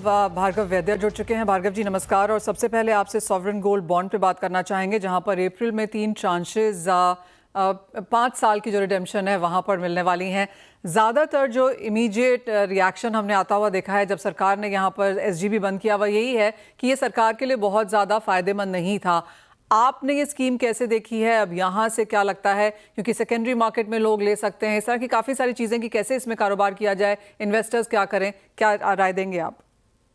भार्गव वैद्य जुड़ चुके हैं। भार्गव जी नमस्कार। और सबसे पहले आपसे सॉवरेन गोल्ड बॉन्ड पे बात करना चाहेंगे, जहां पर अप्रैल में 3 ट्रांशेज 5 साल की जो रिडेम्पशन है वहां पर मिलने वाली हैं। ज़्यादातर जो इमीडिएट रिएक्शन हमने आता हुआ देखा है जब सरकार ने यहाँ पर एसजीबी बंद किया, वह यही है कि ये सरकार के लिए बहुत ज़्यादा फ़ायदेमंद नहीं था। आपने ये स्कीम कैसे देखी है? अब यहाँ से क्या लगता है, क्योंकि सेकेंडरी मार्केट में लोग ले सकते हैं, इस तरह की काफ़ी सारी चीज़ें कि कैसे इसमें कारोबार किया जाए, इन्वेस्टर्स क्या करें, क्या राय देंगे आप?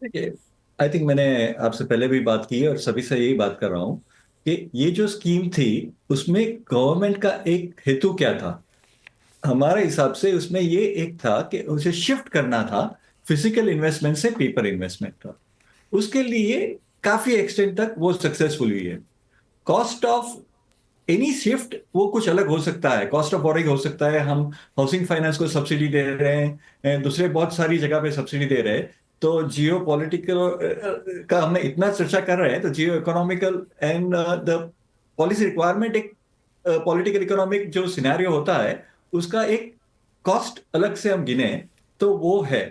देखिए, आई थिंक मैंने आपसे पहले भी बात की है और सभी से यही बात कर रहा हूं कि ये जो स्कीम थी उसमें गवर्नमेंट का एक हेतु क्या था। हमारे हिसाब से उसमें ये एक था कि उसे शिफ्ट करना था, फिजिकल इन्वेस्टमेंट से पेपर इन्वेस्टमेंट था। उसके लिए काफी एक्सटेंट तक वो सक्सेसफुल हुई है। कॉस्ट ऑफ एनी शिफ्ट वो कुछ अलग हो सकता है, कॉस्ट ऑफ बोरिंग हो सकता है, हम हाउसिंग फाइनेंस को सब्सिडी दे रहे हैं, दूसरे बहुत सारी जगह पे सब्सिडी दे रहे हैं। तो जियो पॉलिटिकल का हमने इतना चर्चा कर रहे हैं, तो geo economical and the policy requirement, एक पॉलिटिकल इकोनॉमिक जो सिनेरियो होता है उसका एक कॉस्ट अलग से हम गिने तो वो है।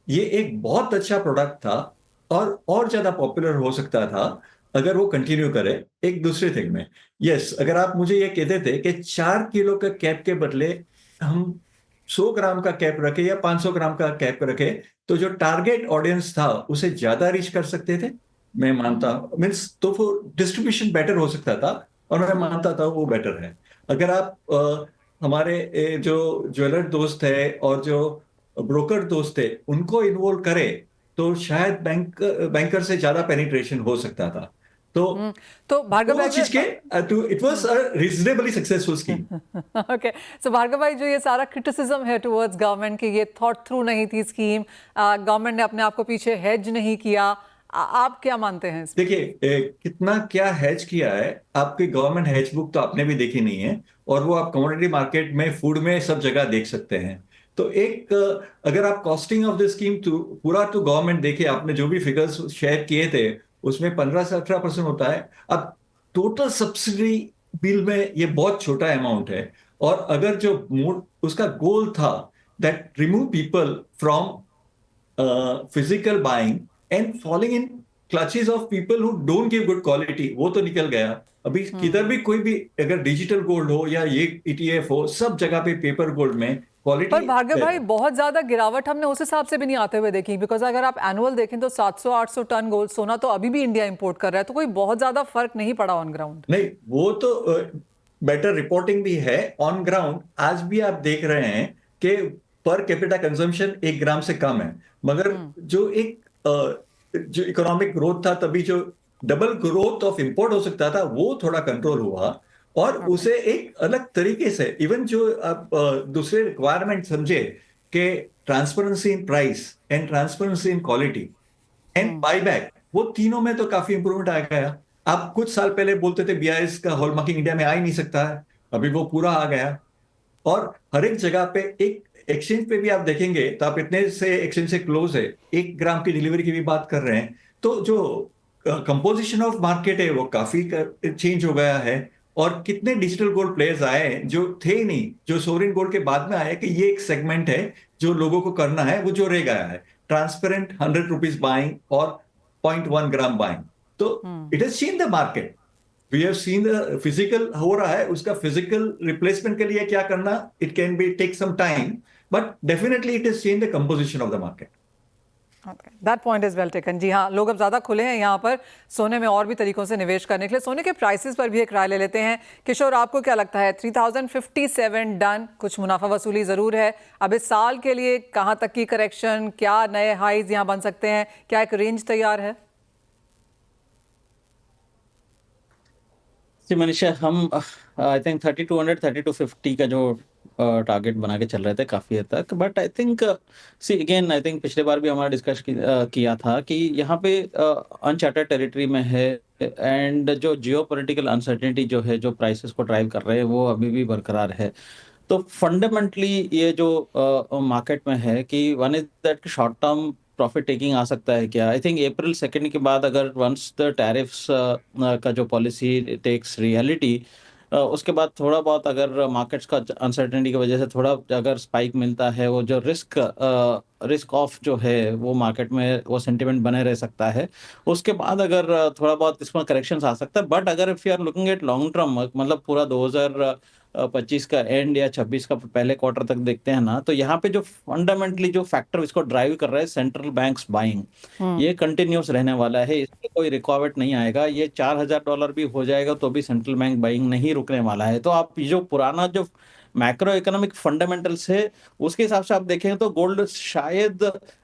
ये एक बहुत अच्छा प्रोडक्ट था और ज्यादा पॉपुलर हो सकता था अगर वो कंटिन्यू करे एक दूसरे थिंग में। यस, अगर आप मुझे ये कहते थे कि 4 किलो का कैप के बदले हम 100 ग्राम का कैप रखे या 500 ग्राम का कैप रखे तो जो टारगेट ऑडियंस था उसे ज्यादा रीच कर सकते थे, मैं मानता मीन्स तो वो डिस्ट्रीब्यूशन बेटर हो सकता था और मैं मानता था वो बेटर है। अगर आप हमारे जो ज्वेलर दोस्त है और जो ब्रोकर दोस्त है उनको इन्वॉल्व करे तो शायद बैंकर से ज्यादा पेनिट्रेशन हो सकता था। तो तो भार्गव वो भाई चीज के it was a reasonably successful scheme. Okay, so Bhargav भाई, जो ये सारा क्रिटिसिज्म है टुवर्ड्स गवर्नमेंट की, ये थॉट थ्रू नहीं थी स्कीम, गवर्नमेंट ने अपने आप को पीछे हेज नहीं किया, आप क्या मानते हैं इसमें? देखिए, कितना क्या हैच किया है, आपकी गवर्नमेंट हैच बुक तो आपने भी देखी नहीं है और वो आप कमोडिटी मार्केट में, फूड में, सब जगह देख सकते हैं। तो एक अगर आप कॉस्टिंग ऑफ द स्कीम पूरा तो गवर्नमेंट देखे, आपने जो भी फिगर्स शेयर किए थे उसमें 15 से 18% होता है। अब टोटल सब्सिडी बिल में ये बहुत छोटा अमाउंट है। और अगर जो मूड उसका गोल था that remove people from physical buying and falling in clutches of people who don't give good quality, वो तो निकल गया। अभी किधर भी कोई भी अगर डिजिटल गोल्ड हो या ये ईटीएफ हो, सब जगह पे पेपर गोल्ड में पर क्वालिटी। भार्गव भाई, बहुत ज्यादा गिरावट हमने उस हिसाब से भी नहीं आते हुए देखी, बिकॉज अगर आप एनुअल देखें तो 700-800 टन गोल्ड सोना तो अभी भी इंडिया इंपोर्ट कर रहा है, तो कोई बहुत ज्यादा फर्क नहीं पड़ा ऑन ग्राउंड। नहीं, वो तो बेटर रिपोर्टिंग भी है। ऑन ग्राउंड आज भी आप देख रहे हैं कि पर कैपिटा कंजम्पशन 1 ग्राम से कम है, मगर जो एक जो इकोनॉमिक ग्रोथ था तभी जो डबल ग्रोथ ऑफ इंपोर्ट हो सकता था वो थोड़ा कंट्रोल हुआ। और उसे एक अलग तरीके से इवन जो आप दूसरे रिक्वायरमेंट समझे कि transparency in price and transparency in quality and buyback, वो तीनों में तो काफी इंप्रूवमेंट आ गया। आप कुछ साल पहले बोलते थे बीआईएस का हॉलमार्किंग इंडिया में आ ही नहीं सकता है, अभी वो पूरा आ गया। और हर एक जगह पे एक एक्सचेंज पे भी आप देखेंगे तो आप इतने से एक्सचेंज से क्लोज है, 1 ग्राम की डिलीवरी की भी बात कर रहे हैं। तो जो कंपोजिशन ऑफ मार्केट है वो काफी चेंज हो गया है। और कितने डिजिटल गोल्ड प्लेयर्स आए हैं जो थे ही नहीं, जो सोवरेन गोल्ड के बाद में आए कि ये एक सेगमेंट है जो लोगों को करना है, वो जो रह गया है ट्रांसपेरेंट 100 रुपीज बाइंग और 0.1 ग्राम बाइंग। तो it has change the market. We have seen the physical हो रहा है, उसका फिजिकल रिप्लेसमेंट के लिए क्या करना, it can be take some time, but definitely it has change the composition of the market. That point is well taken. जी हाँ, लोग अब ज़्यादा खुले हैं यहाँ पर सोने में और भी तरीकों से निवेश करने के लिए। सोने के प्राइसेस पर भी एक राय ले लेते हैं। किशोर, आपको क्या लगता है? 3057 डन, कुछ मुनाफा वसूली ज़रूर है। अब इस साल के लिए कहाँ तक की करेक्शन, क्या नए हाइज यहाँ बन सकते हैं, क्या एक रेंज तैयार है? जी मनीषा, हम आई थिंक 3200 3250 का जो टारगेट बना के चल रहे थे काफी हद तक, but I think see again, I think पिछले बार भी हमारा डिस्कस किया था कि यहाँ पे अनचार्टेड टेरिटरी में है एंड जो जियो पॉलिटिकल अनसर्टेनिटी जो है, जो प्राइसेस को ड्राइव कर रहे हैं, वो अभी भी बरकरार है। तो फंडामेंटली ये जो मार्केट में है कि one is that short term profit taking आ सकता है क्या। आई थिंक अप्रैल 2 के बाद अगर वंस द टैरिफ्स का जो पॉलिसी टेक्स रियलिटी, उसके बाद थोड़ा बहुत अगर मार्केट्स का अनसर्टेनिटी की वजह से थोड़ा अगर स्पाइक मिलता है, वो जो रिस्क ऑफ जो है वो मार्केट में वो सेंटिमेंट बने रह सकता है। उसके बाद अगर थोड़ा बहुत इसमें करेक्शंस आ सकता है, बट अगर if you are looking at long term, मतलब पूरा 2025 का एंड या 26 का पहले क्वार्टर तक देखते हैं ना, तो यहाँ पे जो फंडामेंटली जो फैक्टर इसको ड्राइव कर रहा है, सेंट्रल बैंक्स बाइंग, ये कंटिन्यूस रहने वाला है, इसमें कोई रिकॉर्ड नहीं आएगा। ये $4,000 भी हो जाएगा तो भी सेंट्रल बैंक बाइंग नहीं रुकने वाला है। तो आप ये जो पुराना जो मैक्रो इकोनॉमिक फंडामेंटल्स है उसके हिसाब से आप देखें तो गोल्ड शायद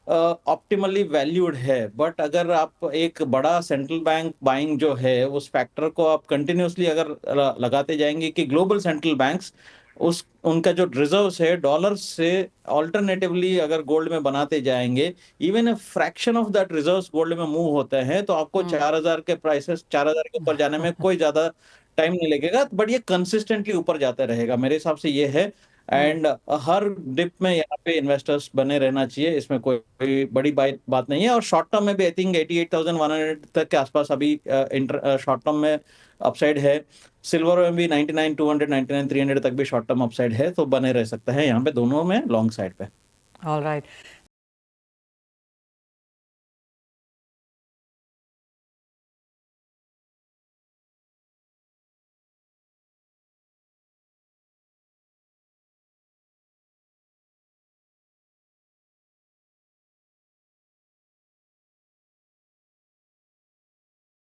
ऑप्टिमली वैल्यूड है, बट अगर आप एक बड़ा सेंट्रल बैंक बाइंग जो है उस फैक्टर को आप कंटिन्यूसली अगर लगाते जाएंगे कि ग्लोबल सेंट्रल बैंक्स उस उनका जो रिजर्व्स है डॉलर्स से ऑल्टरनेटिवली अगर गोल्ड में बनाते जाएंगे, even a fraction of that reserves gold में मूव होते हैं, तो आपको 4,000 के प्राइसेस 4,000 के ऊपर जाने में कोई ज्यादा टाइम नहीं लगेगा, बट ये कंसिस्टेंटली ऊपर जाता रहेगा, मेरे हिसाब से ये है। एंड हर डिप में यहाँ पे इन्वेस्टर्स बने रहना चाहिए, इसमें कोई बड़ी बात नहीं है। और शॉर्ट टर्म में भी आई थिंक 88,100 तक के आसपास अभी शॉर्ट टर्म में अपसाइड है। सिल्वर में भी 99,200 99,300 तक भी शॉर्ट टर्म अपसाइड है, तो बने रह सकता है यहाँ पे दोनों में लॉन्ग साइड पे। All right.